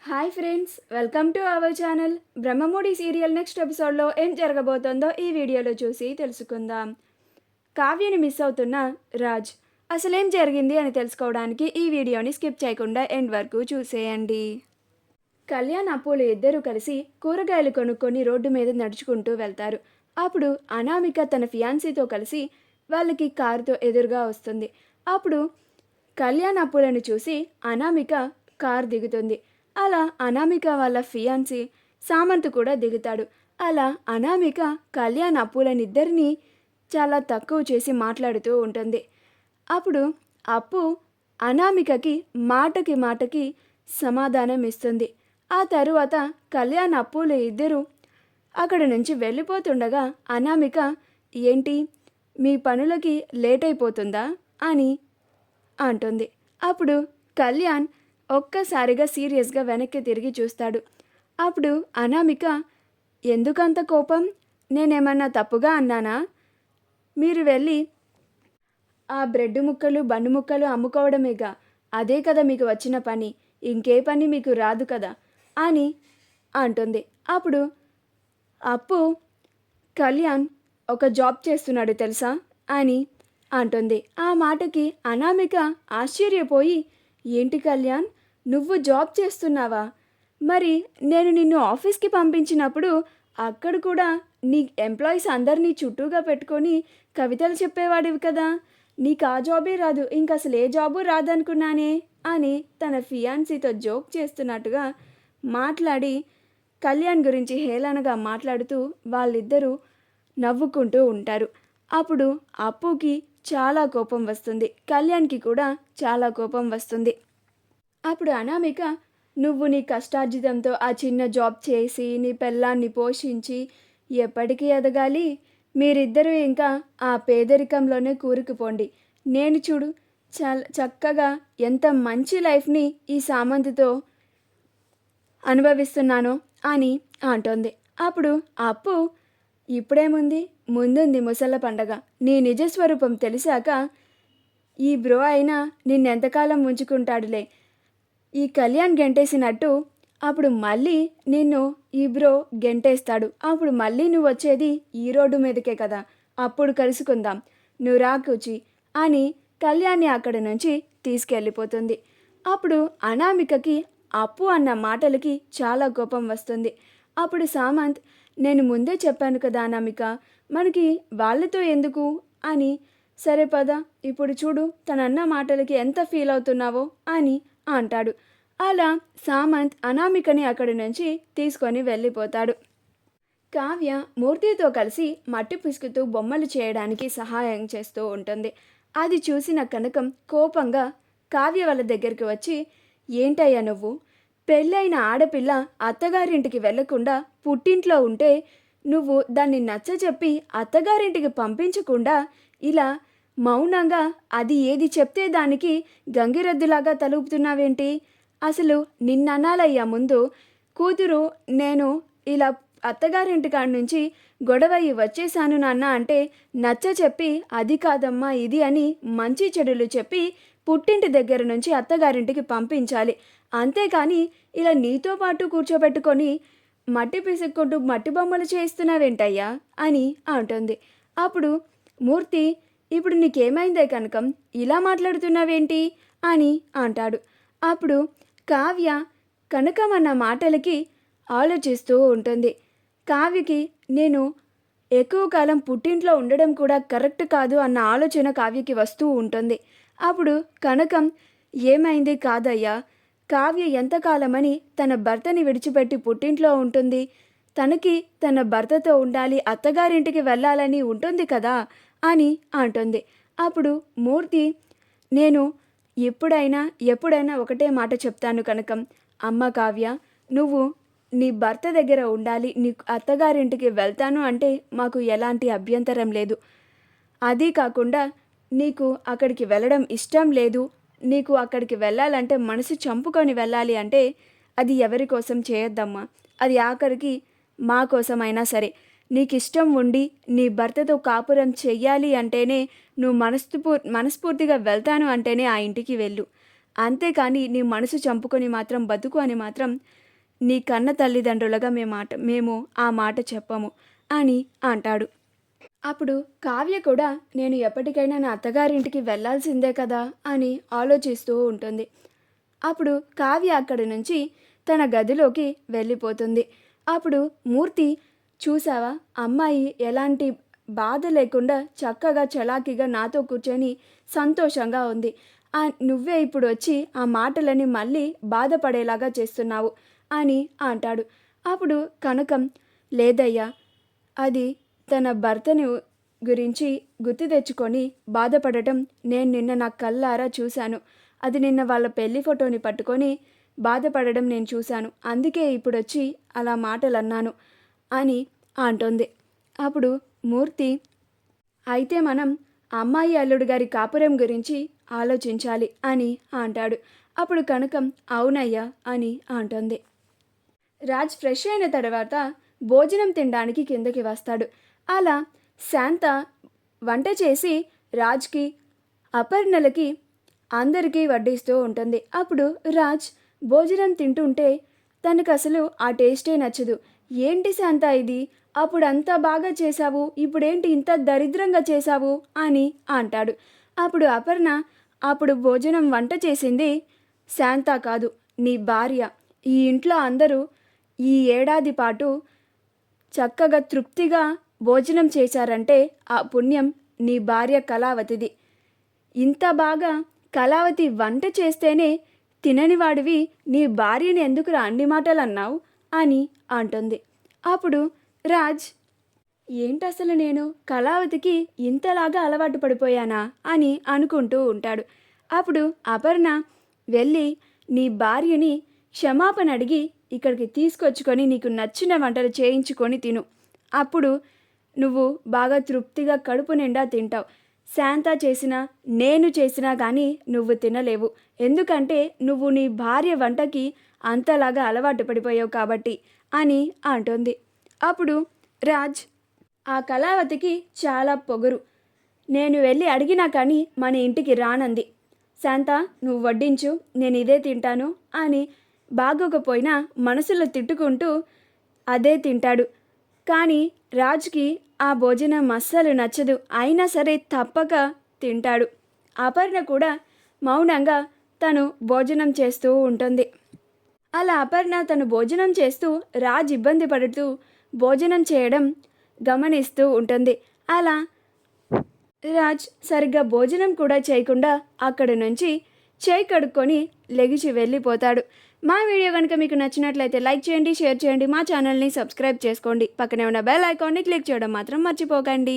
Hi friends, welcome to our channel. Brahmamudi serial next ఎపిసోడ్లో ఏం జరగబోతోందో ఈ వీడియోలో చూసి తెలుసుకుందాం. కావ్యని మిస్ అవుతున్న రాజ్ అసలేం జరిగింది అని తెలుసుకోవడానికి ఈ వీడియోని స్కిప్ చేయకుండా ఎండ్ వరకు చూసేయండి. కళ్యాణ్ అప్పులు ఇద్దరూ కలిసి కూరగాయలు కొనుక్కొని రోడ్డు మీద నడుచుకుంటూ వెళ్తారు. అప్పుడు అనామిక తన ఫియాన్సీతో కలిసి వాళ్ళకి కారుతో ఎదురుగా వస్తుంది. అప్పుడు కళ్యాణ్ అప్పులను చూసి అనామిక కార్ దిగుతుంది. అలా అనామిక వాళ్ళ ఫియాన్సీ సామంత్ కూడా దిగుతాడు. అలా అనామిక కళ్యాణ్ అప్పులనిద్దరినీ చాలా తక్కువ చేసి మాట్లాడుతూ ఉంటుంది. అప్పుడు అప్పు అనామికకి మాటకి మాటకి సమాధానం ఇస్తుంది. ఆ తరువాత కళ్యాణ్ అప్పులు ఇద్దరు అక్కడ నుంచి వెళ్ళిపోతుండగా అనామిక, ఏంటి మీ పనులకి లేట్ అయిపోతుందా అని అంటుంది. అప్పుడు కళ్యాణ్ ఒక్కసారిగా సీరియస్గా వెనక్కి తిరిగి చూస్తాడు. అప్పుడు అనామిక, ఎందుకంత కోపం? నేనేమన్నా తప్పుగా అన్నానా? మీరు వెళ్ళి ఆ బ్రెడ్ ముక్కలు బన్ను ముక్కలు అమ్ముకోవడమేగా, అదే కదా మీకు వచ్చిన పని, ఇంకే పని మీకు రాదు కదా అని అంటుంది. అప్పుడు అప్పు, కళ్యాణ్ ఒక జాబ్ చేస్తున్నాడు తెలుసా అని అంటుంది. ఆ మాటకి అనామిక ఆశ్చర్యపోయి, ఏంటి కళ్యాణ్, నువ్వు జాబ్ చేస్తున్నావా? మరి నేను నిన్ను ఆఫీస్కి పంపించినప్పుడు అక్కడ కూడా నీ ఎంప్లాయీస్ అందరినీ చుట్టూగా పెట్టుకొని కవితలు చెప్పేవాడివి కదా, నీకు ఆ జాబే రాదు, ఇంక అసలు ఏ జాబు రాదనుకున్నానే అని తన ఫియాన్సీతో జోక్ చేస్తున్నట్టుగా మాట్లాడి కళ్యాణ్ గురించి హేళనగా మాట్లాడుతూ వాళ్ళిద్దరూ నవ్వుకుంటూ ఉంటారు. అప్పుడు అప్పుకి చాలా కోపం వస్తుంది, కళ్యాణ్కి కూడా చాలా కోపం వస్తుంది. అప్పుడు అనామిక, నువ్వు నీ కష్టార్జితంతో ఆ చిన్న జాబ్ చేసి నీ పెళ్ళాన్ని పోషించి ఎప్పటికీ ఎదగాలి, మీరిద్దరూ ఇంకా ఆ పేదరికంలోనే కూరుకుపోండి. నేను చూడు చాలా చక్కగా ఎంత మంచి లైఫ్ని ఈ సామంతితో అనుభవిస్తున్నాను అని అంటోంది. అప్పుడు అప్పు, ఇప్పుడేముంది, ముందుంది ముసళ్ళ పండగ, నీ నిజస్వరూపం తెలిసాక ఈ బ్రో అయినా నిన్నెంతకాలం ఉంచుకుంటాడులే, ఈ కళ్యాణ్ గెంటేసినట్టు అప్పుడు మళ్ళీ నిన్ను ఈ బ్రో గెంటేస్తాడు, అప్పుడు మళ్ళీ నువ్వు వచ్చేది ఈ రోడ్డు మీదకే కదా, అప్పుడు కలుసుకుందాం, నువ్వు రాకుచి అని కళ్యాణ్ని అక్కడి నుంచి తీసుకెళ్ళిపోతుంది. అప్పుడు అనామికకి అప్పు అన్న మాటలకి చాలా కోపం వస్తుంది. అప్పుడు సామంత్, నేను ముందే చెప్పాను కదా అనామిక, మనకి వాళ్ళతో ఎందుకు అని, సరే పద ఇప్పుడు చూడు తనన్న మాటలకి ఎంత ఫీల్ అవుతున్నావో అని అంటాడు. అలా సామంత్ అనామికని అక్కడి నుంచి తీసుకొని వెళ్ళిపోతాడు. కావ్య మూర్తితో కలిసి మట్టి పిసుకుతూ బొమ్మలు చేయడానికి సహాయం చేస్తూ ఉంటుంది. అది చూసిన కనకం కోపంగా కావ్య వాళ్ళ దగ్గరికి వచ్చి, ఏంటయ్యా నువ్వు, పెళ్ళైన ఆడపిల్ల అత్తగారింటికి వెళ్లకుండా పుట్టింట్లో ఉంటే నువ్వు దాన్ని నచ్చజెప్పి అత్తగారింటికి పంపించకుండా ఇలా మౌనంగా అది ఏది చెప్తే దానికి గంగిరెద్దులాగా తలుపుతున్నావేంటి? అసలు నిన్ననాలయ్యా ముందు, కూతురు నేను ఇలా అత్తగారింటికాడ నుంచి గొడవయ్యి వచ్చేసాను నాన్న అంటే నచ్చ చెప్పి, అది కాదమ్మా ఇది అని మంచి చెడులు చెప్పి పుట్టింటి దగ్గర నుంచి అత్తగారింటికి పంపించాలి, అంతేకాని ఇలా నీతో పాటు కూర్చోబెట్టుకొని మట్టి పిసుక్కుంటూ మట్టి బొమ్మలు చేస్తున్నావేంటయ్యా అని అంటుంది. అప్పుడు మూర్తి, ఇప్పుడు నీకేమైందే కనకం, ఇలా మాట్లాడుతున్నావేంటి అని అంటాడు. అప్పుడు కావ్య కనకం అన్న మాటలకి ఆలోచిస్తూ ఉంటుంది. కావ్యకి నేను ఎక్కువ కాలం పుట్టింట్లో ఉండడం కూడా కరెక్ట్ కాదు అన్న ఆలోచన కావ్యకి వస్తూ ఉంటుంది. అప్పుడు కనకం, ఏమైంది కాదయ్యా, కావ్య ఎంతకాలమని తన భర్తని విడిచిపెట్టి పుట్టింట్లో ఉంటుంది, తనకి తన భర్తతో ఉండాలి, అత్తగారింటికి వెళ్ళాలని ఉంటుంది కదా అని అంటుంది. అప్పుడు మూర్తి, నేను ఎప్పుడైనా ఒకటే మాట చెప్తాను కనకం, అమ్మ కావ్య, నువ్వు నీ భర్త దగ్గర ఉండాలి, నీ అత్తగారింటికి వెళ్తాను అంటే మాకు ఎలాంటి అభ్యంతరం లేదు, అది కాకుండా నీకు అక్కడికి వెళ్ళడం ఇష్టం లేదు, నీకు అక్కడికి వెళ్ళాలంటే మనసు చంపుకొని వెళ్ళాలి అంటే అది ఎవరి కోసం చేయొద్దమ్మా, అది ఆఖరికి మా కోసమైనా సరే, నీకు ఇష్టం ఉండి నీ భర్తతో కాపురం చెయ్యాలి అంటేనే, నువ్వు మనస్ఫూర్తిగా వెళ్తాను అంటేనే ఆ ఇంటికి వెళ్ళు, అంతేకాని నీ మనసు చంపుకొని మాత్రం బతుకు అని మాత్రం నీ కన్న తల్లిదండ్రులుగా మేము ఆ మాట చెప్పము అని అంటాడు. అప్పుడు కావ్య కూడా నేను ఎప్పటికైనా నా అత్తగారింటికి వెళ్ళాల్సిందే కదా అని ఆలోచిస్తూ ఉంటుంది. అప్పుడు కావ్య అక్కడి నుంచి తన గదిలోకి వెళ్ళిపోతుంది. అప్పుడు మూర్తి, చూసావా అమ్మాయి ఎలాంటి బాధ లేకుండా చక్కగా చలాకీగా నాతో కూర్చొని సంతోషంగా ఉంది. నువ్వే ఇప్పుడు వచ్చి ఆ మాటలని మళ్ళీ బాధపడేలాగా చేస్తున్నావు అని అంటాడు. అప్పుడు కనకం, లేదయ్యా, అది తన భర్తని గురించి గుర్తు తెచ్చుకొని బాధపడటం నేను నిన్న నా కళ్ళారా చూశాను. అది నిన్న వాళ్ళ పెళ్లి ఫోటోని పట్టుకొని బాధపడడం నేను చూశాను. అందుకే ఇప్పుడు వచ్చి అలా మాటలు అన్నాను అని అంటుంది. అప్పుడు మూర్తి, అయితే మనం అమ్మాయి అల్లుడు గారి కాపురం గురించి ఆలోచించాలి అని అంటాడు. అప్పుడు కనకం, అవునయ్యా అని అంటుంది. రాజ్ ఫ్రెష్ అయిన తర్వాత భోజనం తినడానికి కిందకి వస్తాడు. అలా శాంత వంట చేసి రాజ్కి, అపర్ణలకి అందరికీ వడ్డిస్తూ ఉంటుంది. అప్పుడు రాజ్ భోజనం తింటుంటే తనకు అసలు ఆ టేస్టే నచ్చదు. ఏంటి శాంత ఇది, అప్పుడు అంత బాగా చేశావు, ఇప్పుడేంటి ఇంత దరిద్రంగా చేశావు అని అంటాడు. అప్పుడు అపర్ణ, అప్పుడు భోజనం వంట చేసింది శాంత కాదు, నీ భార్య. ఈ ఇంట్లో అందరూ ఈ ఏడాది పాటు చక్కగా తృప్తిగా భోజనం చేశారంటే ఆ పుణ్యం నీ భార్య కళావతిది. ఇంత బాగా కళావతి వంట చేస్తేనే తిననివాడివి నీ భార్యని ఎందుకురా అన్ని మాటలు అన్నావు అని అంటుంది. అప్పుడు రాజ్, ఏంటసలు నేను కళావతికి ఇంతలాగా అలవాటు పడిపోయానా అని అనుకుంటూ ఉంటాడు. అప్పుడు అపర్ణ వెళ్ళి నీ భార్యని క్షమాపణ అడిగి ఇక్కడికి తీసుకొచ్చుకొని నీకు నచ్చిన వంటలు చేయించుకొని తిను. అప్పుడు నువ్వు బాగా తృప్తిగా కడుపు నిండా తింటావు. శాంత చేసినా నేను చేసినా కానీ నువ్వు తినలేవు. ఎందుకంటే నువ్వు నీ భార్య వంటకి అంతలాగా అలవాటు పడిపోయావు కాబట్టి అని అంటుంది. అప్పుడు రాజ్, ఆ కళావతికి చాలా పొగరు. నేను వెళ్ళి అడిగినా కానీ మన ఇంటికి రానంది. శాంత, నువ్వు వడ్డించు, నేను ఇదే తింటాను అని బాగోకపోయినా మనసులో తిట్టుకుంటూ అదే తింటాడు. కానీ రాజ్కి ఆ భోజనం అస్సలు నచ్చదు. అయినా సరే తప్పక తింటాడు. అపర్ణ కూడా మౌనంగా తను భోజనం చేస్తూ ఉంటుంది. అలా అపర్ణ తను భోజనం చేస్తూ రాజ్ ఇబ్బంది పడుతూ భోజనం చేయడం గమనిస్తూ ఉంటుంది. అలా రాజ్ సరిగ్గా భోజనం కూడా చేయకుండా అక్కడి నుంచి చేయి కడుక్కొని లెగిచి వెళ్ళిపోతాడు. మా వీడియో కనుక మీకు నచ్చినట్లయితే లైక్ చేయండి, షేర్ చేయండి, మా ఛానల్ని సబ్స్క్రైబ్ చేసుకోండి. పక్కనే ఉన్న బెల్ ఐకాన్ని క్లిక్ చేయడం మాత్రం మర్చిపోకండి.